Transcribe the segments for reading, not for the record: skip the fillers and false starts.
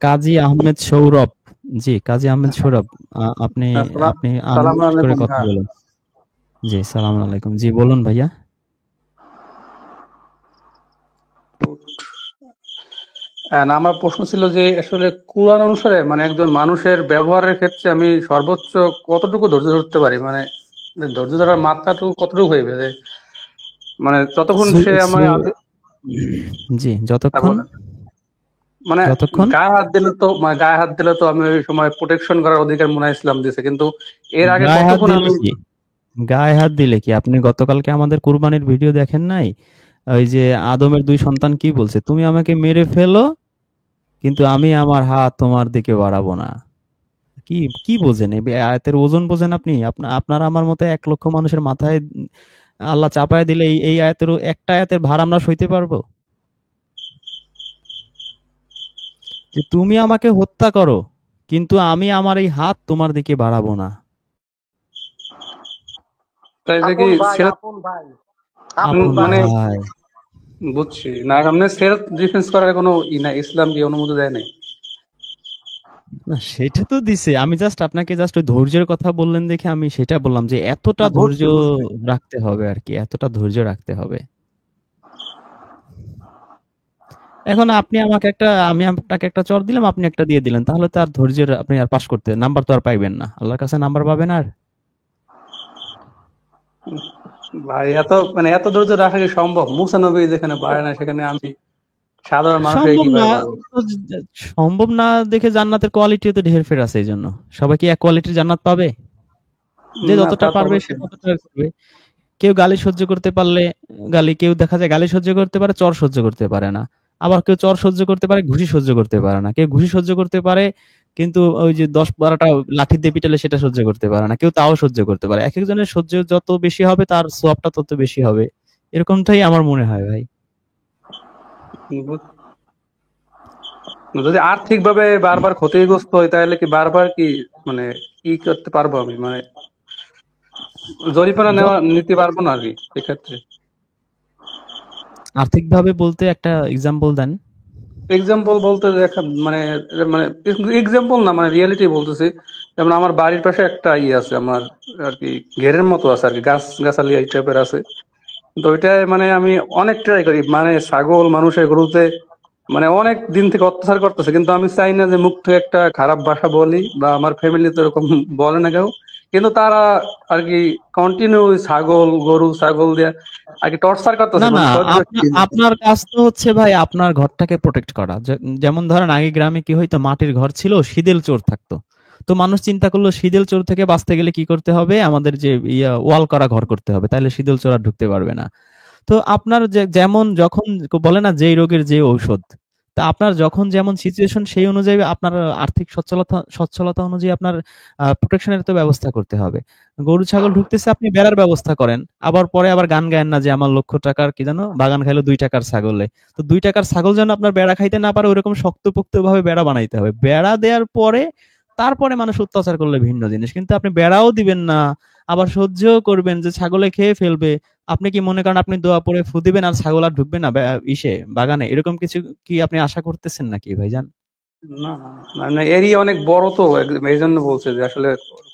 কাজী আহমেদ সৌরভ। জি, কাজী আহমেদ সৌরভ। আপনি আপনি সালাম আনমিউট করে আলাইকুম। কথা হ্যাঁ, বলুন। জি, সালাম আলাইকুম। জি, বলুন ভাইয়া। না, আমার প্রশ্ন ছিল যে আসলে কোরআন অনুসারে মানে একজন মানুষের ব্যবহারের ক্ষেত্রে আমি সর্বোচ্চ কতটুকু ধৈর্য ধরতে পারি, মানে ধৈর্য ধরার মাত্রাটুকু কতটুকু হইবে, যে মানে যতক্ষণ সু সে সু আমার জি, যতক্ষণ বলেন, মানে যতক্ষণ গায়ে হাত দিলে তো আমি ওই সময় প্রোটেকশন করার অধিকার মনে হয় ইসলাম দিয়েছে, কিন্তু এর আগে গায়ে হাত কতক্ষণ দিলে আমি কি? গায়ে হাত দিলে কি? আপনি গতকালকে আমাদের কুরবানির ভিডিও দেখেন নাই? ওই যে আদমের 2 সন্তান কি বলছে? তুমি আমাকে মেরে ফেলো, কিন্তু আমি আমার হাত তোমার দিকে বাড়াবো না। কি কি বোঝেন? এই আয়াতের ওজন বোঝেন আপনি? আপনার আমার মতো 1 লক্ষ মানুষের মাথায় আল্লাহ চাপায় দিলে এই আয়াতের একটা আয়াতের ভার আমরা সইতে পারবো? যে তুমি আমাকে হত্যা করো, কিন্তু আমি আমার এই হাত তোমার দিকে বাড়াবো না। তাই যে কি সেটা আপন মানে ভাই। বুঝছি না, সামনে সেলফ ডিফেন্স করার কোনো না, ইসলাম কি অনুমতি দেয় নাই? না, সেটা তো দিছে। আমি জাস্ট আপনাকে জাস্ট ওই ধৈর্যের কথা বললেন দেখে আমি সেটা বললাম যে এতটা না, ধৈর্য বুঝছি বুঝছি। রাখতে হবে আর কি, এতটা ধৈর্য রাখতে হবে। এখন আমি আপনাকে একটা চর দিলাম, আপনি একটা দিয়ে দিলেন, তাহলে তো আর ধৈর্যের আপনি আর পাশ করতে নাম্বার তো আর পাইবেন না, আল্লাহর কাছে নাম্বার পাবেন আর? ভাই এত ধৈর্য রাখা কি সম্ভব? মুসা নবী যেখানে পারে না, সেখানে আমি সাধারণ মানুষ হয়ে সম্ভব না। কিভাবে পারবো? তো সম্ভব না দেখে জান্নাতের কোয়ালিটিও তো ঢের ফের আছে। এই জন্য সবাই কি এক কোয়ালিটির জান্নাত পাবে? যে না, তা যতটা তো পারবে সে অবশ্যই না। ততটা করবে। কেউ গালি সহ্য করতে পারলে কেউ দেখা যায় গালি সহ্য করতে পারে, চর সহ্য করতে পারে না। আবার কেউ চর সহ্য করতে পারে, ঘুষি সহ্য করতে পারে না। কেউ ঘুষি সহ্য করতে পারে, কিন্তু ওই যে 10-12টা লাঠি দিয়ে পিটালে সেটা সহ্য করতে পারে না। কেউ তাও সহ্য করতে পারে। একেকজনের সহ্য যত বেশি হবে তার সওয়াবটা তত বেশি হবে। এরকমটাই আমার মনে হয় ভাই। বুঝ- যদি আর্থিক ভাবে বারবার ক্ষতিগ্রস্ত হয়, তাহলে কি বারবার কি মানে কি করতে পারবো আমি, মানে জরিমানা যত নিতে পারবো না আর কি এক্ষেত্রে? আর্থিকভাবে বলতে একটা এক্সাম্পল দেন। এক্সাম্পল বলতে মানে মানে এক্সাম্পল না, মানে রিয়েলিটি বলতেছি। যেমন আমার বাড়ির পাশে একটা আছে আমার আর কি, ঘেরের মতো আছে আর কি, গাছালি এই টাইপের আছে। তো ওইটাই মানে আমি অনেক ট্রাই করি, মানে ছাগল মানুষের গরুতে মানে অনেক দিন থেকে অত্যাচার করতেছে, কিন্তু আমি চাই না যে মুখ থেকে একটা খারাপ ভাষা বলি, বা আমার ফ্যামিলি তো এরকম বলে না কেউ, কিন্তু তারা আর কি কন্টিনিউ ছাগল দিয়ে আর কি টর্চার করতেছে, না, না, মানে সহ্য আপনার কাজ তো হচ্ছে ভাই আপনার ঘরটাকে প্রোটেক্ট করা। যেমন ধরেন আগে গ্রামে কি হইতো, মাটির ঘর ছিল, শীদেল চোর থাকতো। তো মানুষ চিন্তা করলো শীদেল চোর থেকে বাঁচতে গেলে কি করতে হবে, আমাদের যে ওয়াল করা ঘর করতে হবে, তাহলে শীদেল চোর আর ঢুকতে পারবে না। তো আপনার যেমন যখন বলে না যেই রোগের যে ঔষধ, তা আপনার যখন যেমন সিচুয়েশন সেই অনুযায়ী আপনার আর্থিক সচ্ছলতা সচ্ছলতা অনুযায়ী আপনার প্রোটেকশনের তো ব্যবস্থা করতে হবে। গরু ছাগল ঢুকতেছে, আপনি বেড়ার ব্যবস্থা করেন। আবার পরে আবার গান গায়েন না যে আমার 1,00,000 টাকার কি জানো বাগান খাইলো 2 টাকার ছাগলে। তো 2 টাকার ছাগল যেন আপনার বেড়া খাইতে না পারে ওরকম শক্তপোক্ত ভাবে বেড়া বানাইতে হবে। বেড়া দেওয়ার পরে তারপরে মানুষ অত্যাচার করলে ভিন্ন জিনিস, কিন্তু আপনি বেড়াও দিবেন না, আবার সহ্যও করবেন যে ছাগলে খেয়ে ফেলবে। আপনি কি মনে করেন আপনি দোয়া পড়ে ফু দিবেন আর ছাগল আর ঢুকবে না বাগানে? এরকম কিছু কি আপনি আশা করতেছেন নাকি ভাইজান? না, মানে এরিয়া অনেক বড় তো, এই জন্য বলছে যে আসলে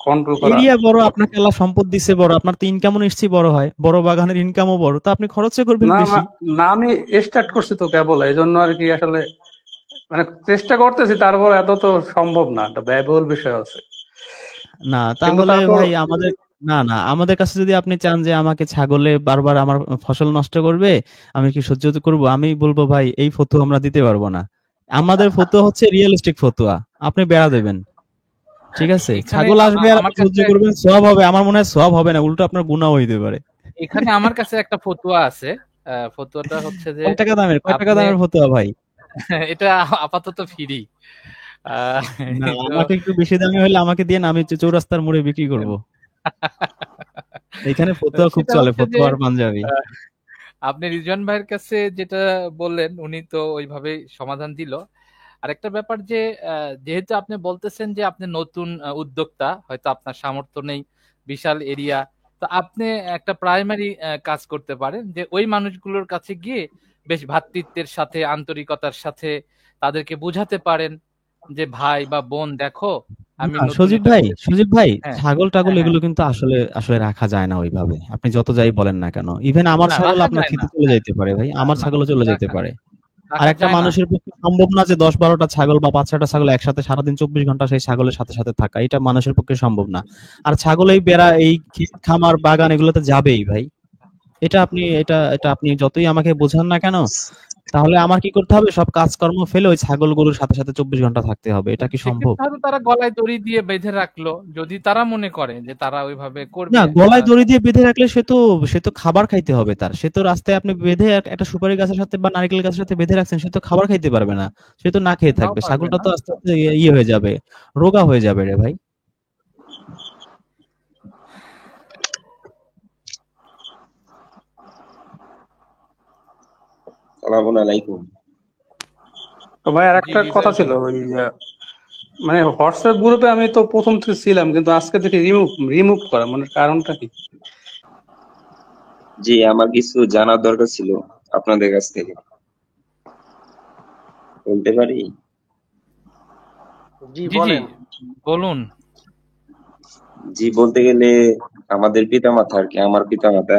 কন্ট্রোল করা এরিয়া বড়, কঠিন। আপনাকে আল্লাহ সম্পদ দিচ্ছে বড়, আপনার তো ইনকামও নিশ্চয়ই বড় হয়, বড় বাগানের ইনকামও বড়, তো আপনি খরচও করবেন না না বেশি। না, আমি স্টার্ট করছি তো কেবল, এই জন্য আর কি আসলে মানে চেষ্টা করতেছি, তারপর এত তো সম্ভব না, একটা ব্যয়বহুল বিষয় আছে। না কিন্তু তাহলে তারপর ভাই আমাদের, না, না, আমাদের কাছে যদি আপনি চান যে আমাকে ছাগলে বারবার আমার ফসল নষ্ট করবে, আমি কি সহ্য করব? আমি বলবো ভাই এই ফতুয়া আমরা দিতে পারবো না। আমাদের ফতুয়া হচ্ছে রিয়েলিস্টিক ফতুয়া। আপনি বেড়া দেবেন, ঠিক আছে? এখানে ছাগল আসবে আর আমার আপনি সহ্য কাছে করবেন, সওয়াব হবে। আমার মনে হয় সওয়াব হবে না, উল্টো আপনার গুনাহ হইতে পারে। এখানে আমার কাছে একটা ফতুয়া আছে। ফতুয়াটা হচ্ছে যে আপনি কয় টাকা দামের ফতুয়া ভাই? এটা আপাতত ফ্রি। আহ, না, তো আমাকে একটু বেশি দামি হলে আমাকে দিয়ে আমি চৌরাস্তার মোড়ে বিক্রি করব। এখানে ফতুয়া খুব সেটা চলে, হচ্ছে যে ফতুয়া আর পাঞ্জাবি। আহ, আপনি রিজওয়ান ভাইয়ের কাছে যেটা বললেন উনি তো ওইভাবেই সমাধান দিল। আরেকটা ব্যাপার যে যেহেতু আপনি বলতেছেন যে আপনি নতুন উদ্যোক্তা, হয়তো আপনার সামর্থ্য নেই বিশাল এরিয়া, তো আপনি একটা প্রাইমারি কাজ করতে পারেন যে ওই মানুষগুলোর কাছে গিয়ে বেশ ভ্রাতৃত্বের সাথে আন্তরিকতার সাথে তাদেরকে বোঝাতে পারেন যে ভাই বা বোন দেখো আমি না, নতুন এটা করেছি। সজীব ভাই, হ্যাঁ ছাগল টাগল হ্যাঁ হ্যাঁ, এগুলো কিন্তু আসলে আসলে রাখা যায় না ওইভাবে। আপনি যত যাই বলেন না কেন, ইভেন আমার না ছাগল রাখা আপনার যায় না, ক্ষেতে চলে হ্যাঁ, যাইতে পারে ভাই, না আমার না ছাগলও চলে যেতে রাখা পারে। আর রাখা একটা যায় না। মানুষের পক্ষে সম্ভব না যে 10-12টা ছাগল বা 5-6টা ছাগল একসাথে সারাদিন 24 ঘন্টা সেই ছাগলের সাথে সাথে থাকা, এটা মানুষের পক্ষে সম্ভব না। আর ছাগল এই বেড়া এই ক্ষেত খামার বাগান এগুলোতে যাবেই ভাই। এটা আপনি যতই আমাকে বোঝান না কেন, তাহলে আমার কি করতে হবে? সব কাজকর্ম ফেলে ওই ছাগল গরুর সাথে সাথে 24 ঘন্টা থাকতে হবে। এটা কি সম্ভব? সেক্ষেত্রে হয়তো তারা গলায় দড়ি দিয়ে বেঁধে রাখলো, যদি তারা মনে করে যে তারা ওইভাবে না, করবে। গলায় দড়ি দিয়ে বেঁধে রাখলে সে তো খাবার খাইতে হবে তার। সে তো রাস্তায় আপনি বেঁধে একটা সুপারি গাছের সাথে বা নারকেল গাছের সাথে বেঁধে রাখছেন, সে তো খাবার খাইতে পারবে না। সে তো না খেয়ে তাও থাকবে। পারবে ছাগলটা না। তো আস্তে আস্তে ইয়ে হয়ে যাবে, রোগা হয়ে যাবে রে ভাই। সালামু আলাইকুম। তো ভাই আর জি একটা কথা হৃদয় ছিল, ভাই, ওই মানে হোয়াটসঅ্যাপ গ্রুপে আমি তো প্রথম থেকে ছিলাম, কিন্তু আজকে থেকে রিমুভ রিমুভ করা, মানে কারণটা কি? জি, আমার কিছু জানার দরকার ছিল আপনাদের কাছ থেকে, বলতে পারি? জি জি জি বলেন। বলুন। জি, বলতে গেলে আমাদের পিতামাতা আর কি, আমার পিতামাতা,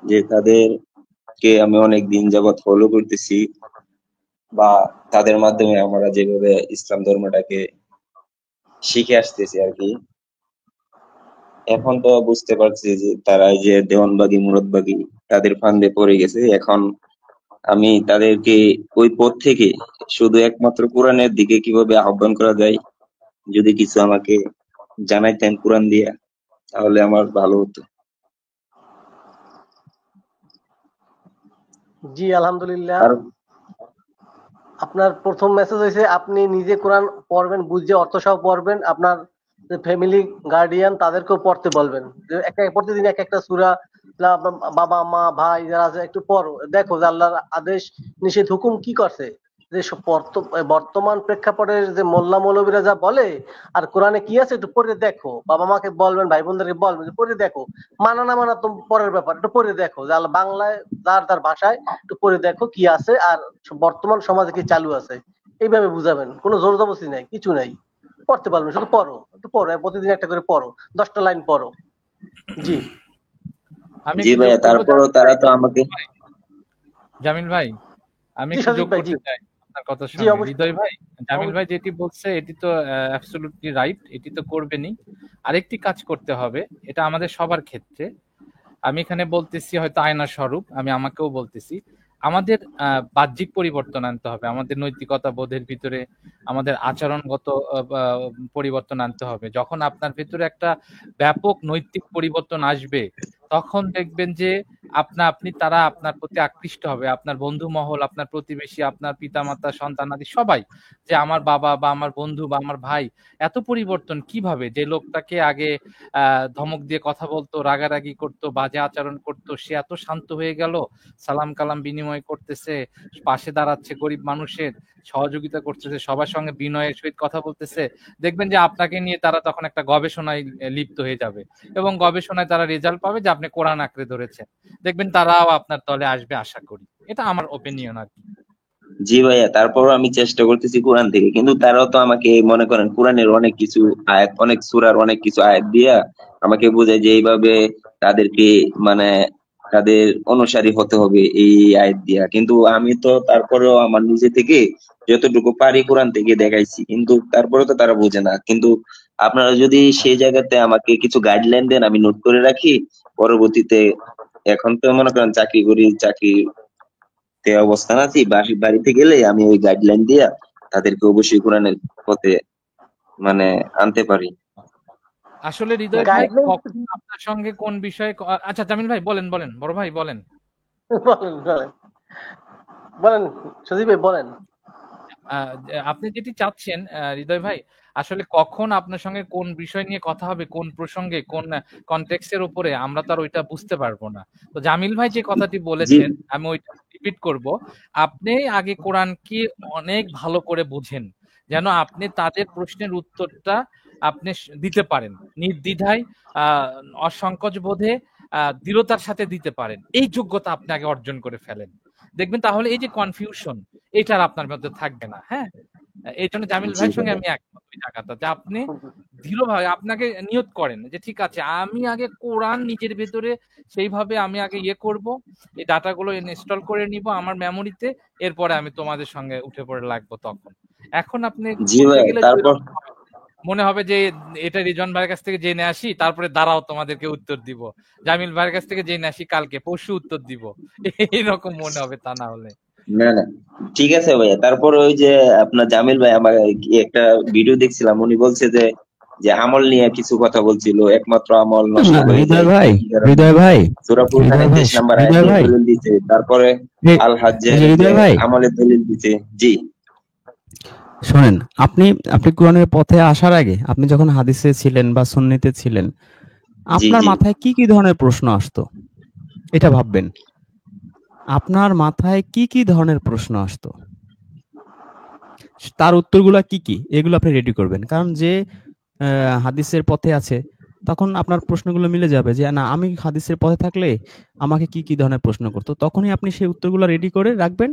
যে তাদেরকে আমি অনেক দিন যাবৎ ফলো করতেছি, বা তাদের মাধ্যমে আমরা যেভাবে ইসলাম ধর্মটাকে শিখে আসতেছি আর কি। এখন তো বুঝতে পারছি যে তারা এই যে দেওয়ানবাগি মুরাদবাগি তাদের ফান্দে পড়ে গেছে। এখন আমি তাদেরকে ওই পথ থেকে শুধু একমাত্র কোরআনের দিকে কিভাবে আহ্বান করা যায়, যদি কিছু আমাকে জানাইতেন কোরআন দিয়া, তাহলে আমার ভালো হতো। জি আলহামদুলিল্লাহ। আর আপনার প্রথম মেসেজ হয়েছে আপনি নিজে কোরআন পড়বেন, বুঝে অর্থ সহ পড়বেন, আপনার ফ্যামিলি গার্ডিয়ান তাদেরকেও পড়তে বলবেন। যে প্রতিদিন এক একটা সূরা, আপনার বাবা মা ভাই যারা আছে একটু পড়ো, দেখো যে আল্লাহর আদেশ নিষেধ হুকুম কি করছে। যে বর্তমান প্রেক্ষাপটের যে মোল্লা মৌলবীরা যা বলে আর কোরআনে কি আছে একটু পড়ে দেখো। বাবা মাকে বলবেন, ভাই বোনদেরকে বলবেন যে পড়ে দেখো। মানা না মানা তো পরের ব্যাপার, একটু পড়ে দেখো যে আল্লাহ বাংলায় যার তার ভাষায় একটু পড়ে দেখো কি আছে আর বর্তমান সমাজে কি চালু আছে। এইভাবে বুঝাবেন, কোনো জোর জবরদস্তি নাই, কিছু নাই, পড়তে পারবেন, শুধু পড়ো, একটু পড়ো, প্রতিদিন একটা করে পড়ো, 10টা লাইন পড়ো। জি আমি জি একটু যোগ ভাইয়া, করবো তারপরও তারা তো আমাকে জামিল ভাই, আমি জি একটু সজীব যোগ ভাই, জি করতে চাই আপনার কথার জি সঙ্গে। অবশ্যই হৃদয় ভাই, জামিল ভাই অবশ্যই। যেটি বলছে এটি তো অ্যাবসলিউটলি রাইট, এটি তো করবেনই। আরেকটি কাজ করতে হবে, এটা আমাদের সবার ক্ষেত্রে। আমি এখানে বলতেছি হয়তো আয়না স্বরূপ, আমি আমাকেও বলতেছি, আমাদের বাহ্যিক পরিবর্তন আনতে হবে, আমাদের নৈতিকতা বোধের ভিতরে, আমাদের আচরণগত পরিবর্তন আনতে হবে। যখন আপনার ভিতরে একটা ব্যাপক নৈতিক পরিবর্তন আসবে, তখন দেখবেন যে আপনি তারা আপনার প্রতি আকৃষ্ট হবে, আপনার বন্ধু মহল, আপনার প্রতিবেশী, আপনার পিতামাতা, সন্তানাদি সবাই, যে আমার বাবা বা আমার বন্ধু বা আমার ভাই এত পরিবর্তন কিভাবে, যে লোকটাকে আগে ধমক দিয়ে কথা বলতো, রাগারাগি করতো, বাজে আচরণ করতো, সে এত শান্ত হয়ে গেল, সালাম কালাম বিনিময় করতেছে, পাশে দাঁড়াচ্ছে গরিব মানুষের, সহযোগিতা করতেছে, সবার সঙ্গে বিনয়ের সহিত কথা বলতেছে। দেখবেন যে আপনাকে নিয়ে তারা তখন একটা গবেষণায় লিপ্ত হয়ে যাবে, এবং গবেষণায় তারা রেজাল্ট পাবে যে আপনি কোরআন আঁকড়ে ধরেছেন। দেখবেন তারাও আপনার দলে আসবে, আশা করি। এটা আমার ওপিনিয়ন আর কি। জি ভাইয়া, তারপরও আমি চেষ্টা করতেছি কোরআন থেকে, কিন্তু তারাও তো আমাকে মনে করেন কোরআনের অনেক কিছু আয়াত, অনেক সূরার অনেক কিছু আয়াত দিয়া আমাকে বোঝায় যে এইভাবে তাদেরকে, মানে তাদের অনুসারী হতে হবে এই আয়াত দিয়া। কিন্তু আমি তো তারপরেও আমার নিজে থেকে যতটুকু পারি কোরআন থেকে দেখাইছি, কিন্তু তারপরে তো তারা বোঝে না। কিন্তু আপনারা যদি সেই জায়গাতে আমাকে কিছু গাইডলাইন দেন, আমি নোট করে রাখি, পরবর্তীতে, এখন তো মনে করেন চাকরি করি, চাকরি অবস্থান আছি, বাড়িতে গেলে আমি ওই গাইডলাইন দিয়া তাদেরকে অবশ্যই কোরআনের পথে মানে আনতে পারি। আসলে হৃদয় ভাই, গাইডলাইন কখন আপনার সঙ্গে কোন বিষয়ে আচ্ছা জামিল ভাই বলেন, বলেন বড় ভাই বলেন। বলেন বলেন বলেন সজীব ভাই বলেন। আপনি যেটি চাচ্ছেন হৃদয় ভাই, আসলে কখন আপনার সঙ্গে কোন বিষয় নিয়ে কথা হবে, কোন প্রসঙ্গে, কোন কনটেক্সটের উপরে, আমরা তো আর ওইটা বুঝতে পারবো না। তো জামিল ভাই যে কথাটি জি বলেছেন, আমি ওইটা রিপিট করব। আপনি আগে কোরআনকে অনেক ভালো করে বুঝেন, যেন আপনি তাদের প্রশ্নের উত্তরটা আপনি দিতে পারেন নির্দ্বিধায়, আহ অসংকোচ বোধে, দৃঢ়তার সাথে দিতে পারেন। এই যোগ্যতা আপনি আগে অর্জন করে ফেলেন, দেখবেন তাহলে এই যে কনফিউশন, এটা আর আপনার মধ্যে থাকবে না। হ্যাঁ, এই জন্য জামিল জি ভাইয়ের সঙ্গে ভাইয়া। আমি একমত ওই জায়গাটা, যে আপনি দৃঢ়ভাবে আপনাকে নিয়ত করেন যে ঠিক আছে আমি আগে কোরআন নিজের ভেতরে সেইভাবে আমি আগে করব, এই ডাটাগুলো ইনস্টল করে নিব আমার মেমোরিতে, এরপরে আমি তোমাদের সঙ্গে উঠে পড়ে লাগবো তখন। এখন আপনি জি করতে ভাইয়া, গেলে যে তারপর মনে হবে যে এটা রিজন ভাইয়ের কাছ থেকে জেনে আসি, তারপরে দাঁড়াও তোমাদেরকে উত্তর দিব, জামিল ভাইয়ের কাছ থেকে জেনে আসি কালকে পরশু উত্তর দিব, এইরকম মনে হবে তা না হলে। না না, ঠিক আছে ভাইয়া। তারপর ওই যে আপনার জামিল ভাই, আমার একটা ভিডিও দেখছিলাম, উনি বলছে যে যে আমল নিয়ে কিছু কথা বলছিল, একমাত্র আমল নষ্ট হয়ে হৃদয় যায় ভাই, এই কারণে হৃদয় ভাই, সূরা ফুরকানের হৃদয় ভাই, 23 নম্বর আয়াত হৃদয় দিয়ে ভাই, দলিল দিছে, তারপরে এই আল এই হাজ্জের যে যে হৃদয় ভাই, আমলের দলিল দিছে। জি শোনেন, আপনি আপনি কোরআনের পথে আসার আগে, আপনি যখন হাদিসে ছিলেন বা সুন্নিতে ছিলেন, জি আপনার জি মাথায় কি কি ধরনের প্রশ্ন আসতো? এটা ভাববেন। আপনার মাথায় কি কি ধরনের প্রশ্ন আসতো? তার উত্তরগুলা কি কি? এগুলো আপনি রেডি করবেন। কারণ যে হাদিসের পথে আছে, তখন আপনার প্রশ্নগুলো মিলে যাবে যে না, আমি হাদিসের পথে থাকলে আমাকে কি কি ধরনের প্রশ্ন করতো। তখনই আপনি সেই উত্তরগুলো রেডি করে রাখবেন।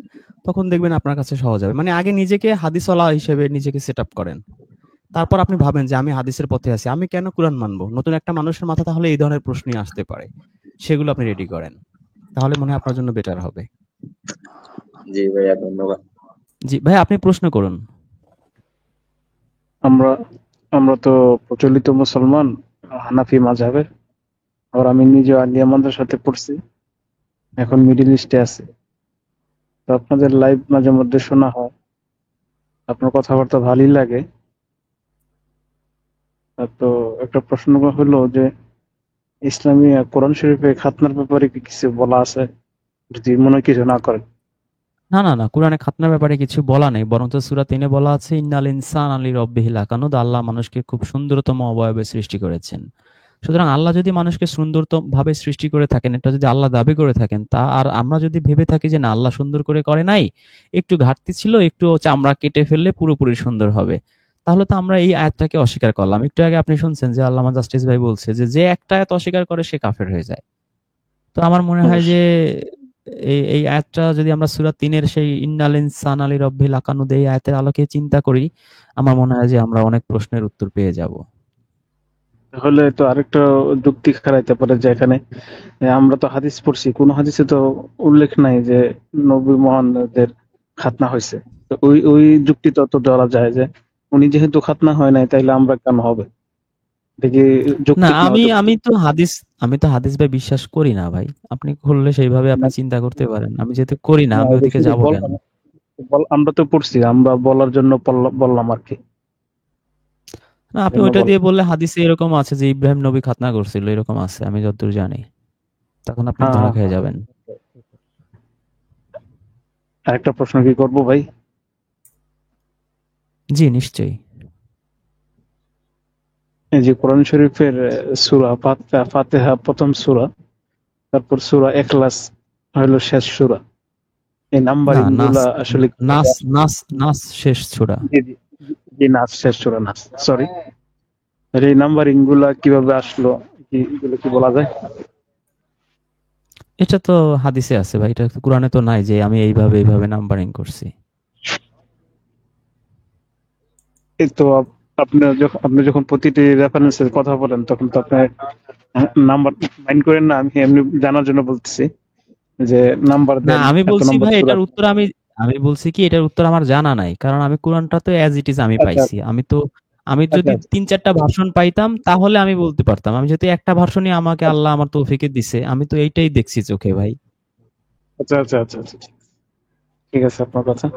তখন দেখবেন আপনার কাছে সহজ হবে। মানে আগে নিজেকে হাদিসওয়ালা হিসেবে নিজেকে সেট আপ করেন। তারপর আপনি ভাবেন যে আমি হাদিসের পথে আছি, আমি কেন কোরআন মানবো? নতুন একটা মানুষের মাথা তাহলে এই ধরনের প্রশ্নই আসতে পারে। সেগুলো আপনি রেডি করেন। তাহলে মনে হয় আপনার জন্য বেটার হবে। জি ভাইয়া, ধন্যবাদ। জি ভাই, আপনি প্রশ্ন করুন। আমরা আমরা তো প্রচলিত মুসলমান, হানাফি মাযহাবের। আর আমি নিজে আলিয়া মাদ্রাসাতে পড়ছি, এখন মিডল ইস্টে আছি। তো আপনাদের লাইভ মাঝে মধ্যে শোনা হয়, আপনার কথাবার্তা ভালোই লাগে। তো একটা প্রশ্ন হলো যে ইসলামী কোরআন শরীফে খাতনার ব্যাপারে কি কিছু বলা আছে? যদি মনে হয় কিছু না করেন। না, না, না। কুরআনে খাতনার ব্যাপারে কিছু বলা নেই। বরঞ্চ সূরা ৩ এ বলা আছে, ইন্নাল ইনসানা লিরাব্বিহি লাকানুদ। আল্লাহ মানুষকে খুব সুন্দরতম অবয়বে সৃষ্টি করেছেন। সুতরাং আল্লাহ যদি মানুষকে সুন্দরতম ভাবে সৃষ্টি করে থাকেন, এটা যদি আল্লাহ দাবি করে থাকেন, তা আর আমরা যদি ভেবে থাকি যে না, আল্লাহ সুন্দর করে নাই, একটু ঘাটতি ছিল, একটু চামড়া কেটে ফেললে পুরোপুরি সুন্দর হবে, তাহলে তো আমরা এই আয়াতটাকে অস্বীকার করলাম। একটু আগে আপনি শুনছেন যে আল্লামা জাস্টিস ভাই বলছে যে, যে একটা আয়াত অস্বীকার করে সে কাফের হয়ে যায়। তো আমার মনে হয় যে এই আয়াতটা যদি আমরা সূরা ৩ এর সেই ইন্নাল ইনসানা লিরাব্বিহি লাকানুদ এই আয়াতের আলোকে চিন্তা করি, আমার মনে হয় যে আমরা অনেক প্রশ্নের উত্তর পেয়ে যাব। তাহলে তো আরেকটা যুক্তি খারাইতে পারে যে এখানে আমরা তো হাদিস পড়ছি, কোন হাদিসে তো উল্লেখ নাই যে নবী মহানদের খাতনা হয়েছে। তো ওই ওই যুক্তি তো ধরা যায় যে উনি যেহেতু খাতনা হয় নাই, তাইলে আমরা কেন হবে? দেখি না, যৌক্তিক না আমি অযৌক্তিক। আমি তো হাদিস ভাই বিশ্বাস করি না ভাই। আপনি করলে সেইভাবে আপনি না, চিন্তা করতে পারেন। আমি যেহেতু করি না, না, আমি এটা ওদিকে শুধু যাব কেন? আমরা তো পড়ছি, আমরা বলার জন্য বললাম আর কি। না, আপনি জন্য ওইটা বল। দিয়ে বললে হাদিসে এরকম আছে যে ইব্রাহিম নবী খাতনা করছিল, এরকম আছে আমি যতদূর জানি। তখন আপনি হ্যাঁ ধরা হ্যাঁ খেয়ে হ্যাঁ। যাবেন। আরেকটা প্রশ্ন কি করবো ভাই? জি, নিশ্চয়ই। এই যে কোরআন শরীফের সূরা ফাতিহা প্রথম সূরা, তারপর সূরা ইখলাস হলো শেষ সূরা। এই না, নাম্বারিং নাস গুলা আসলে কিভাবে নাস আসলো? নাস নাস শেষ সূরা। জি জি জি, নাস শেষ সূরা, নাস, সরি। এই নাম্বারিং গুলা কিভাবে আসলো, এগুলো কি বলা যায়? এটা তো হাদিসে আছে ভাই, এটা তো কোরআনে তো নাই যে আমি এইভাবে নাম্বারিং করছি। এই তো আপনি যখন প্রতিটি রেফারেন্সের কথা বলেন, তখন তো আপনি নাম্বার মাইন্ড করেন না। আমি এমনি জানার জন্য বলতেছি যে নাম্বার না, দেন, আমি এত বলছি নম্বর ভাই সূরা। এটার উত্তর আমি বলছি কি এটার উত্তর আমার জানা নাই। কারণ আমি কোরআনটা তো অ্যাজ ইট ইজ আমি আচ্ছা পাইছি। আমি আচ্ছা যদি আচ্ছা ৩-৪টা ভার্সন পাইতাম তাহলে আমি বলতে পারতাম। আমি যেহেতু একটা ভার্সনই আমাকে আল্লাহ আমার তৌফিকে দিছে, আমি তো এইটাই দেখছি চোখে ভাই। আচ্ছা আচ্ছা আচ্ছা আচ্ছা, ঠিক আছে আপনার কথা।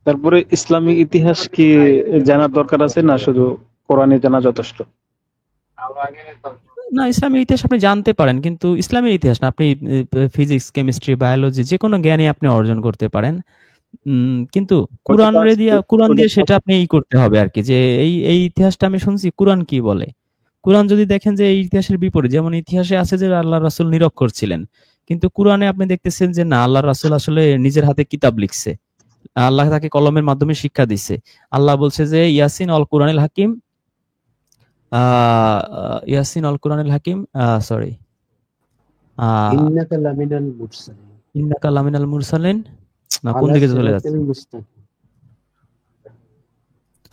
তারপরে ইসলামিক ইতিহাস কি জানার দরকার আছে, না শুধু কোরআনে জানা যথেষ্ট? না, ইসলামের ইতিহাস আপনি জানতে পারেন, কিন্তু ইসলামের ইতিহাস না, আপনি ফিজিক্স, কেমিস্ট্রি, বায়োলজি যেকোনো জ্ঞানই আপনি অর্জন করতে পারেন। কিন্তু কোরআন দিয়ে সেটা আপনি করতে হবে আর কি, যে এই ইতিহাসটা আমি শুনছি কোরআন কি বলে। কোরআন যদি দেখেন যে এই ইতিহাসের বিপরীত, যেমন ইতিহাসে আছে যে আল্লাহ রাসূল নিরক্ষর ছিলেন, কিন্তু কোরআনে আপনি দেখতেছেন যে না, আল্লাহ রাসূল আসলে নিজের হাতে কিতাব লিখছে, আল্লাহ তাকে কলমের মাধ্যমে শিক্ষা দিচ্ছে। আল্লাহ বলছে যে ইয়াসিন অল কোরআনিল হাকিম, ইয়াসিন অল কোরআনিল হাকিম, সরি, ইন্নাকা লামিনাল মুরসালিন। ইন্নাকা লামিনাল মুরসালিন, না কোন দিকে চলে যাচ্ছে,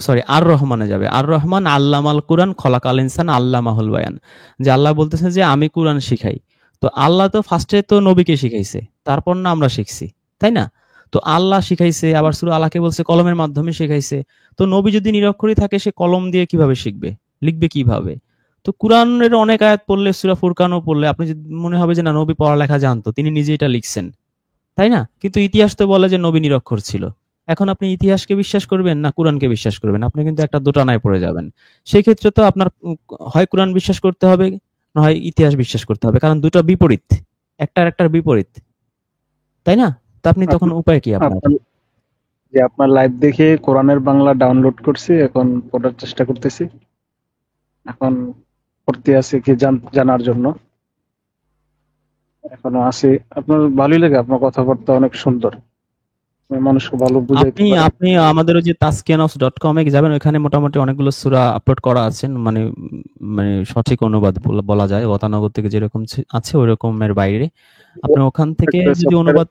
সরি আর রহমানে যাবে। আর রহমান আল্লামাল কুরআন খলাকাল ইনসান আল্লামাহুল বায়ান, যে আল্লাহ বলতেছে যে আমি কুরআন শিখাই। তো আল্লাহ তো ফার্স্টে তো নবীকে শিখাইছে, তারপর না আমরা শিখছি, তাই না? তো আল্লাহ শিখাইছে, আবার সূরা আলাকে বলছে কলমের মাধ্যমে শিখাইছে। তো নবী যদি নিরক্ষরই থাকে সে কলম দিয়ে কিভাবে শিখবে, লিখবে কিভাবে? তো কুরআনের অনেক আয়াত পড়লে, সূরা ফুরকানও পড়লে আপনি যদি মনে হবে যে না নবী পড়ালেখা জানতো, তিনি নিজে এটা লিখছেন, তাই না? কিন্তু ইতিহাস তো বলে যে নবী নিরক্ষর ছিল। এখন আপনি ইতিহাসকে বিশ্বাস করবেন না কুরআনকে বিশ্বাস করবেন? আপনি কিন্তু একটা দোটানায় পড়ে যাবেন। সেই ক্ষেত্রে তো আপনার হয় কুরআন বিশ্বাস করতে হবে, না হয় ইতিহাস বিশ্বাস করতে হবে, কারণ দুটো বিপরীত, একটার একটার বিপরীত, তাই না? তো আপনি তখন উপায় কি আপনার? আপনার যে আপনার লাইভ দেখে কোরআনের বাংলা ডাউনলোড করছি, এখন পড়ার চেষ্টা করতেছি, এখন পড়তে আছে কি জানার জন্য এখনো আছে। আপনার ভালোই লাগে, আপনার কথাবার্তা অনেক সুন্দর, মানুষকে ভালো বুঝাইতে আপনি পারে। আপনি আমাদের ওই যে taskianos.com এ যাবেন, ওখানে মোটামুটি অনেকগুলো সূরা আপলোড করা আছে, মানে মানে সঠিক অনুবাদ বলা যায় গতানুগত থেকে যেরকম আছে ওই রকমের বাইরে। আপনি ওখান থেকে একটা যদি সফটওয়্যার অনুবাদ,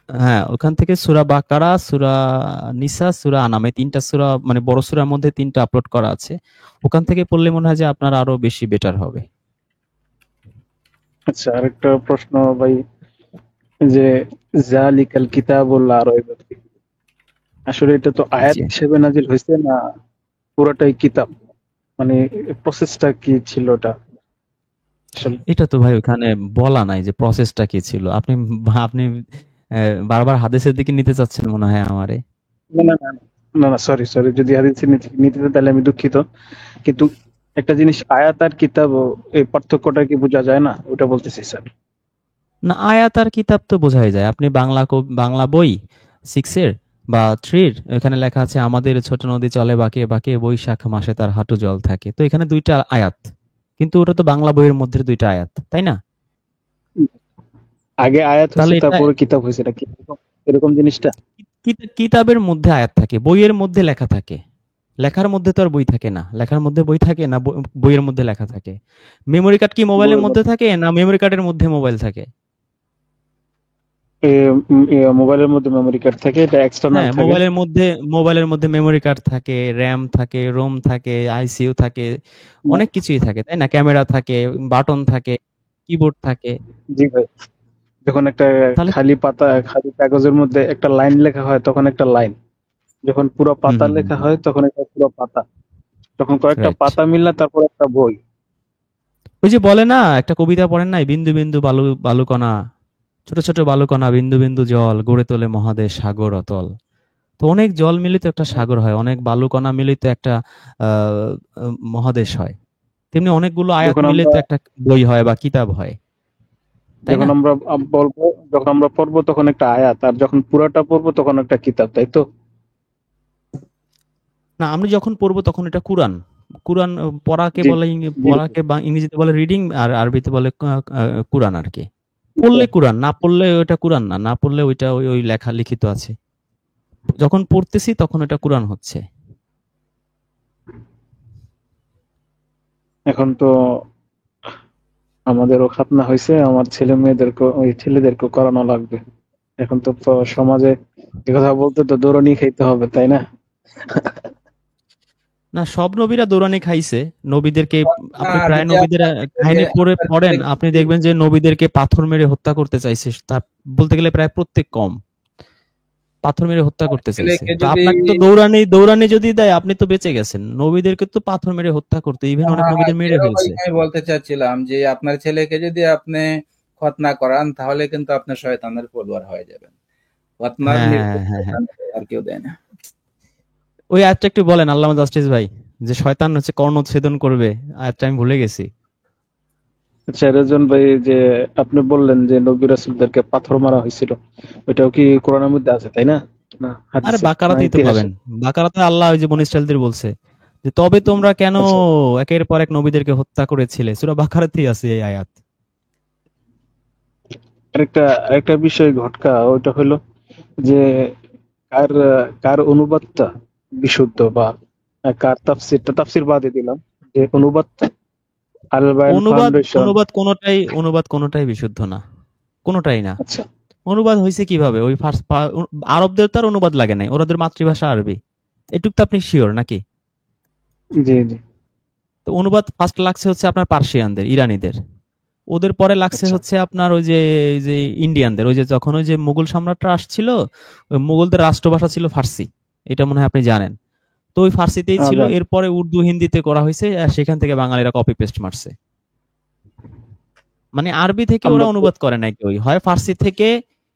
হ্যাঁ ওখান থেকে সূরা বাকারা, সূরা নিসা, সূরা আনাম, এই তিনটা সূরা মানে বড় সূরার মধ্যে তিনটা আপলোড করা আছে। ওখান থেকে পড়লে মনে হয় যে আপনার আরো বেশি বেটার হবে। আচ্ছা, আরেকটা প্রশ্ন ভাই, যে জালিকাল কিতাবুল লা রাইবা ফীহ, আসলে এটা তো আয়াত জি, হিসেবে নাজিল হয়েছে না পুরোটাই কিতাব? মানে প্রসেসটা কি ছিল এটা আসলে? এটা তো ভাই ওখানে বলা নাই যে প্রসেসটা কি ছিল। আপনি আপনি বারবার হাদিসের দিকে নিতে চাচ্ছেন মনে হয় আমারে। না না না না না, সরি সরি, যদি হাদিসের নীতিতে তাহলে আমি দুঃখিত, কিন্তু একটা জিনিস আয়াত আর কিতাব, এই পার্থক্যটা কি বোঝা যায় না, ওটা বলতেছি স্যার। না আয়াত আর কিতাব তো বোঝাই যায়। আপনি বাংলা বই 6 এর বা 3 এর এখানে লেখা আছে আমাদের ছোট নদী চলে বাঁকে বাঁকে বৈশাখ মাসে তার হাঁটু জল থাকে। তো এখানে দুইটা আয়াত, কিন্তু ওটা তো বাংলা বইয়ের মধ্যে দুইটা আয়াত, তাই না? আগে আয়াত হয়েছে তাহলে এটা তারপরে কিতাব হয়েছে, এটা কি এরকম জিনিসটা? কিতাবের মধ্যে আয়াত থাকে, বইয়ের মধ্যে লেখা থাকে। লেখার মধ্যে তো আর বই থাকে না, লেখার মধ্যে বই থাকে না, বইয়ের মধ্যে লেখা থাকে। মেমোরি কার্ড কি মোবাইলের বইয়ের মধ্যে মধ্যে থাকে, না মেমোরি কার্ডের মধ্যে মোবাইল থাকে? মোবাইলের মধ্যে মেমরি কার্ড থাকে, এটা এক্সটার্নাল হ্যাঁ, থাকে। মোবাইলের মধ্যে মেমোরি কার্ড থাকে, র্যাম থাকে, রোম থাকে, আইসিইউ থাকে, না, অনেক কিছুই থাকে, তাই না? ক্যামেরা থাকে, বাটন থাকে, কিবোর্ড থাকে। জি ভাই, যখন একটা তাহলে খালি কাগজের মধ্যে একটা লাইন লেখা হয় তখন একটা লাইন, যখন পুরো হুম পাতা হুম হুম লেখা হয় তখন একটা পুরো পাতা, তখন কয়েকটা রাইট। পাতা মিললে তারপর একটা বই। ওই যে বলে না, একটা কবিতা পড়েন নাই, বিন্দু বিন্দু বালুকণা, ছোট ছোট বালুকণা বিন্দু বিন্দু জল গড়ে তোলে মহাদেশ সাগর অতল। তো অনেক জল মিলিত একটা সাগর হয়, অনেক বালুকণা মিলিত একটা মহাদেশ হয়। তেমনি অনেকগুলো আয়াত যখন মিলিত আমরা একটা বই হয় বা কিতাব হয়, তাই যখন না? আমরা বলবো, যখন আমরা পড়বো তখন একটা আয়াত, আর যখন পুরাটা পড়বো তখন একটা কিতাব, তাই তো? না আমরা যখন পড়বো তখন এটা কুরআন। কুরআন পড়াকে জি বলে জি পড়াকে বা ইংরেজিতে বলে রিডিং, আর আরবিতে বলে কুরআন আর কি। পড়লে কুরআন, না পড়লে ওইটা কুরআন না, না পড়লে ওইটা ওই ওই লেখা লিখিত আছে। যখন পড়তেছি তখন এটা কুরআন হচ্ছে। এখন তো আমাদেরও খাতনা হয়েছে, আমার ছেলেদেরকে করানো লাগবে। এখন তো সমাজে কথা বলতে তো দৌড়ানি খাইতে হবে, তাই না? না সব নবীরা দৌড়ানি খাইছে। নবীদেরকে না আপনি প্রায় যদি নবীদের কাহিনী পড়ে আপনার পড়েন, আপনি দেখবেন যে নবীদেরকে পাথর মেরে হত্যা করতে চাইছে। তা বলতে গেলে প্রায় প্রত্যেক কম পাথর মেরে হত্যা করতে চাইছে। ছেলেকে তো যদি আপনাকে তো দৌড়ানি যদি দেয় আপনি তো বেঁচে গেছেন। নবীদেরকে তো পাথর মেরে হত্যা করতে, ইভেন অনেক নবীদের মেরে ফেলছে। আমি বলতে চাচ্ছিলাম যে আপনার ছেলেকে যদি আপনি খতনা করান তাহলে কিন্তু আপনার শয়তানের ফলোয়ার হয়ে যাবেন। খতনার হ্যাঁ হ্যাঁ নির্দেশ হ্যাঁ হ্যাঁ, আর কেউ দেয় না। ওই আয়াতটা একটু বলেন আল্লামা জাস্টিস ভাই, যে শয়তান হচ্ছে কর্ণচ্ছেদন করবে। আয়াতটা আমি ভুলে গেছি। আচ্ছা রেজন ভাই, যে আপনি বললেন যে নবী রাসূলদেরকে পাথর মারা হয়েছিল, ওইটাও কি কোরআনের মধ্যে আছে, তাই না? না আরে হাদিসে না বাকারাতেই তো ইতিহাসে? পাবেন। বাকারাতে আল্লাহ ওই যে বনী ইসরাইলদের বলছে যে তবে তোমরা কেন আচ্ছা, একের পর এক নবীদেরকে হত্যা করেছিলে। সূরা বাকারাতেই আছে এই আয়াত। আরেকটা বিষয় ঘটকা, ওইটা হলো যে কার কার অনুবাদটা বিশুদ্ধ, বা কার তাফসির বাদে দিলাম, যে অনুবাদটা আল বায়ান অনুবাদ ফাউন্ডেশন। অনুবাদ কোনোটাই বিশুদ্ধ না, কোনোটাই না। আচ্ছা, অনুবাদ হয়েছে কিভাবে? ওই আরবদের তার অনুবাদ লাগে নাই, ওদের মাতৃভাষা আরবি, এটুক তো আপনি শিওর নাকি? জি জি। তো অনুবাদ ফার্স্ট লাগছে হচ্ছে আপনার পার্সিয়ানদের, ইরানিদের, ওদের পরে লাগছে আচ্ছা হচ্ছে আপনার ওই যে ইন্ডিয়ানদের, ওই যে যখন ওই যে মুঘল সম্রাটরা আসছিল, ওই মুঘলদের রাষ্ট্রভাষা ছিল ফার্সি, এটা মনে হয় আপনি জানেন। তো ওই ফার্সিতেই ছিল, জানি। এরপরে উর্দু হিন্দিতে করা হয়েছে, আর সেখান থেকে বাঙালিরা কপি পেস্ট মারছে। মানে আরবি থেকে ওরা আমরা অনুবাদ করে নাই কেউ, হয় ফার্সি থেকে।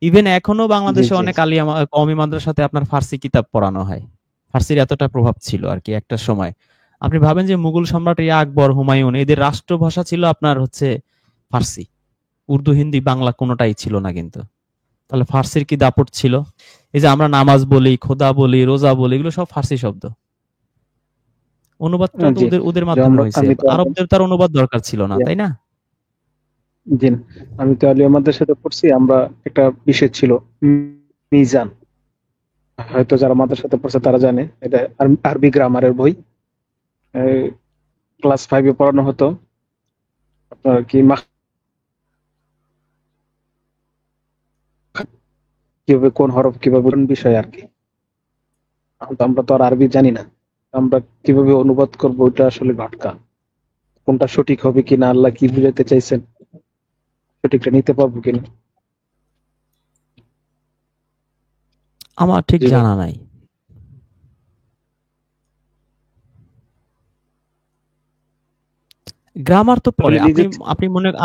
ইভেন এখনো জি বাংলাদেশে জি অনেক আলিয়া কওমি মাদ্রাসাতে আপনার ফার্সি কিতাব পড়ানো হয়। ফার্সির এতটা প্রভাব ছিল আর কি একটা সময়। আপনি ভাবেন যে মুঘল সম্রাট আকবর, হুমায়ুন, এদের রাষ্ট্রভাষা ছিল আপনার হচ্ছে ফার্সি, উর্দু হিন্দি বাংলা কোনোটাই ছিল না কিন্তু। তাহলে ফার্সির কি দাপট ছিল? এই যে আমরা নামাজ বলি, খোদা বলি, রোজা বলি, এগুলো সব ফার্সি শব্দ। অনুবাদটা তো জি। ওদের ওদের যে মাধ্যমে আমরা হয়েছে, আমি তো আরবদের তার অনুবাদ দরকার ছিল না, তাই না? জি না। আমি তো আলী আমাদের সাথে পড়ছি, আমরা একটা বিষয় ছিল মিজান, হয়তো যারা আমাদের সাথে পড়ছে তারা জানে, এটা আরবি গ্রামারের বই। ক্লাস 5-এ পড়ানো হতো আপনার কি কিভাবে কোন হরফ কিভাবে কোন বিষয় আর কি। আমরা তো আর আরবি জানি না, আমরা কিভাবে অনুবাদ করবো ওইটা আসলে ঘটকা, কোনটা সঠিক হবে কিনা, আল্লাহ কি বুঝাতে চাইছেন সঠিকটা নিতে পারবো কিনা। আমার ঠিক জি ভাই। জানা নাই। গ্রামার তো পরে, তাহলে নিজে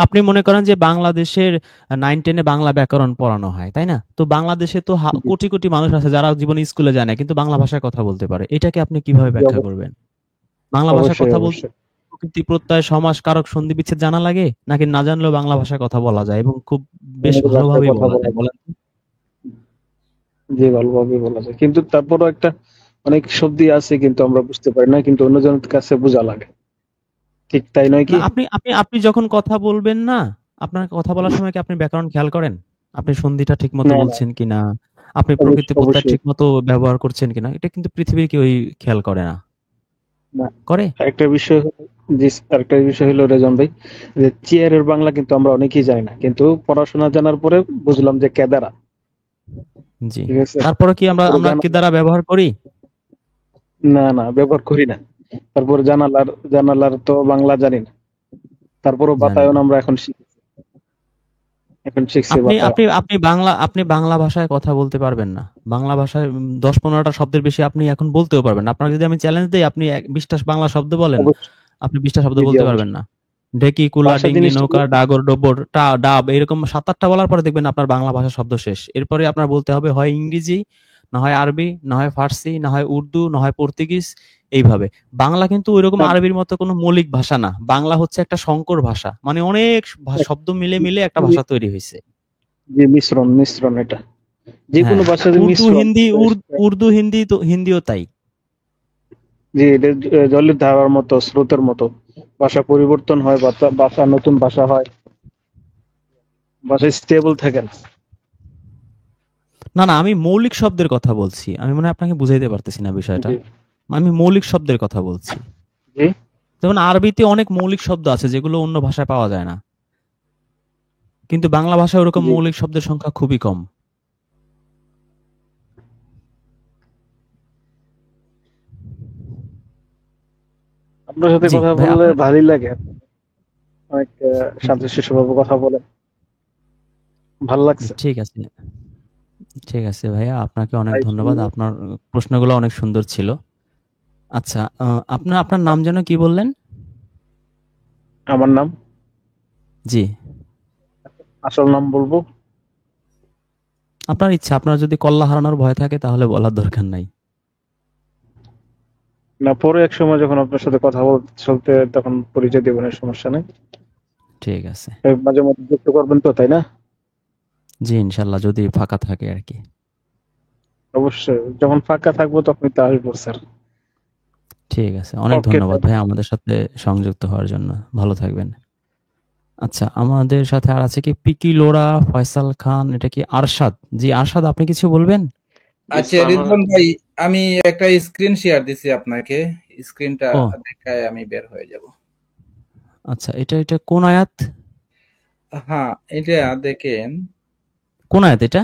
আপনি মনে করেন যে বাংলাদেশের 9-10-এ বাংলা ব্যাকরণ পড়ানো হয়, তাই না? তো বাংলাদেশে তো জি, কোটি কোটি মানুষ আছে যারা জীবনে স্কুলে যায় না কিন্তু বাংলা ভাষায় কথা বলতে পারে, এটাকে আপনি কিভাবে জি, ব্যাখ্যা করবেন? বাংলা ভাষায় অবশ্যই কথা বলতে অবশ্যই। প্রকৃতি, প্রত্যয়, সমাস, কারক, সন্ধি, বিচ্ছেদ জানা লাগে, নাকি না জানলেও বাংলা ভাষায় কথা বলা যায় এবং খুব বেশ অনেক ভাষায় ভালোভাবেই কথা বলা বলা যায়, যায়, বলেন তো? যে ভালোভাবে বলা যায়, কিন্তু তারপরও একটা অনেক শব্দ আছে কিন্তু আমরা বুঝতে পারি না, কিন্তু অন্যজনের কাছে বোঝা লাগে, ঠিক তাই নয় না, কি? আপনি আপনি আপনি যখন কথা বলবেন না, আপনার কথা বলার সময় কি আপনি ব্যাকরণ খেয়াল করেন? আপনি সন্ধিটা ঠিক মতো না না, বলছেন কিনা, আপনি প্রকৃতি অবশ্যই প্রত্যয় অবশ্যই ঠিক মতো ব্যবহার করছেন কিনা, এটা কিন্তু পৃথিবীর কেউই খেয়াল করে না। না। করে? একটা বিষয় জি, আরেকটা বিষয় হলো রেজন ভাই, যে চেয়ারের বাংলা কিন্তু আমরা অনেকেই জানি না, কিন্তু পড়াশোনা জানার পরে বুঝলাম যে কেদারা। জি। ঠিক আছে, তারপরে কি আমরা তারপরে আমরা কি দ্বারা ব্যবহার করি? না না ব্যবহার করি না। তারপর জানালার তো বাংলা জানি না, তারপরও জানি বাতায়ন না। আমরা এখন শিখছি আপনি বাতায়ন। আপনি আপনি বাংলা ভাষায় কথা বলতে পারবেন না। বাংলা ভাষায় 10-15টা শব্দের বেশি আপনি এখন বলতেও পারবেন না। আপনাকে যদি আমি চ্যালেঞ্জ দেই, আপনি 20টা বাংলা শব্দ বলেন, অবশ্যই। আপনি 20টা শব্দ জি জি বলতে পারবেন অবশ্যই। না। ঢেকি, কুলা, ভাষা ডিঙ্গি, জিনিসটা নৌকা, ডাগর, ডবর, ডাব, এরকম 7-8টা বলার পরে দেখবেন আপনার বাংলা ভাষার শব্দ শেষ। এরপরে আপনার বলতে হবে হয় ইংরেজি, না হয় আরবি, না হয় ফার্সি, না হয় উর্দু, না হয় পর্তুগিজ, এইভাবে। বাংলা কিন্তু ওইরকম আরবির মতো কোনো মৌলিক ভাষা না। বাংলা হচ্ছে একটা সংকর ভাষা, মানে অনেক শব্দ মিলে মিলে একটা ভাষা তৈরি হয়েছে। যে মিশ্রণ মিশ্রণ এটা যে কোনো হ্যাঁ, ভাষার উর্দু মিশ্রণ। হিন্দি, উর্দু হিন্দি তো হিন্দিও তাই। যে এটা জলের ধারার মতো, স্রোতের মতো, ভাষা পরিবর্তন হয়, ভাষা নতুন ভাষা হয়, ভাষা স্টেবল থাকে না। না না, আমি মৌলিক শব্দের কথা বলছি, আমি মনে হয় আপনাকে বুঝাইতে পারতেছি না বিষয়টা। জি আমি মৌলিক শব্দের কথা বলছি। জি যেমন আরবিতে অনেক মৌলিক শব্দ আছে যেগুলো অন্য ভাষায় পাওয়া যায় না, কিন্তু বাংলা ভাষায় ওরকম জি। মৌলিক শব্দের সংখ্যা খুবই কম। আপনার সাথে জি কথা ভাই, বললে আপনার ভালোই লাগে, অনেক শান্তশিষ্টভাবে কথা বলেন, ভালো লাগছে। ঠিক আছে, ঠিক আছে ভাইয়া, আপনাকে অনেক তাই ধন্যবাদ, শুনলে। আপনার প্রশ্নগুলো অনেক সুন্দর ছিল। আচ্ছা, আপনার আপনার নাম যেন কি বললেন? আমার নাম, জি, আসল নাম বলবো? আপনার ইচ্ছা, আপনার যদি কল্লা হারানোর ভয় থাকে তাহলে বলার দরকার নাই। না, পরে এক সময় যখন আপনার সাথে কথা চলতে তখন পরিচয় দেবেন, সমস্যা নেই। ঠিক আছে। মাঝে মধ্যে যুক্ত করবেন তো, তাই না? জি, ইনশাল্লাহ, যদি ফাঁকা থাকে আর কি। অবশ্যই, যখন ফাঁকা থাকবো তখনই তো আসবো স্যার। ঠিক আছে, অনেক ওকে ধন্যবাদ ভাই আমাদের সাথে সংযুক্ত হওয়ার জন্য। ভালো থাকবেন। আচ্ছা, আমাদের সাথে আর আছে কি পিকি লোরা, ফয়সাল খান, এটা কি আরশাদ? জি আরশাদ, আপনি কিছু বলবেন? আচ্ছা রিদওয়ান ভাই, আমি একটা স্ক্রিন শেয়ার দিছি আপনাকে, স্ক্রিনটা ও দেখায় আমি বের হয়ে যাব। আচ্ছা, এটা এটা কোন আয়াত? হ্যাঁ, এটা দেখেন, কোন আয়াত এটা?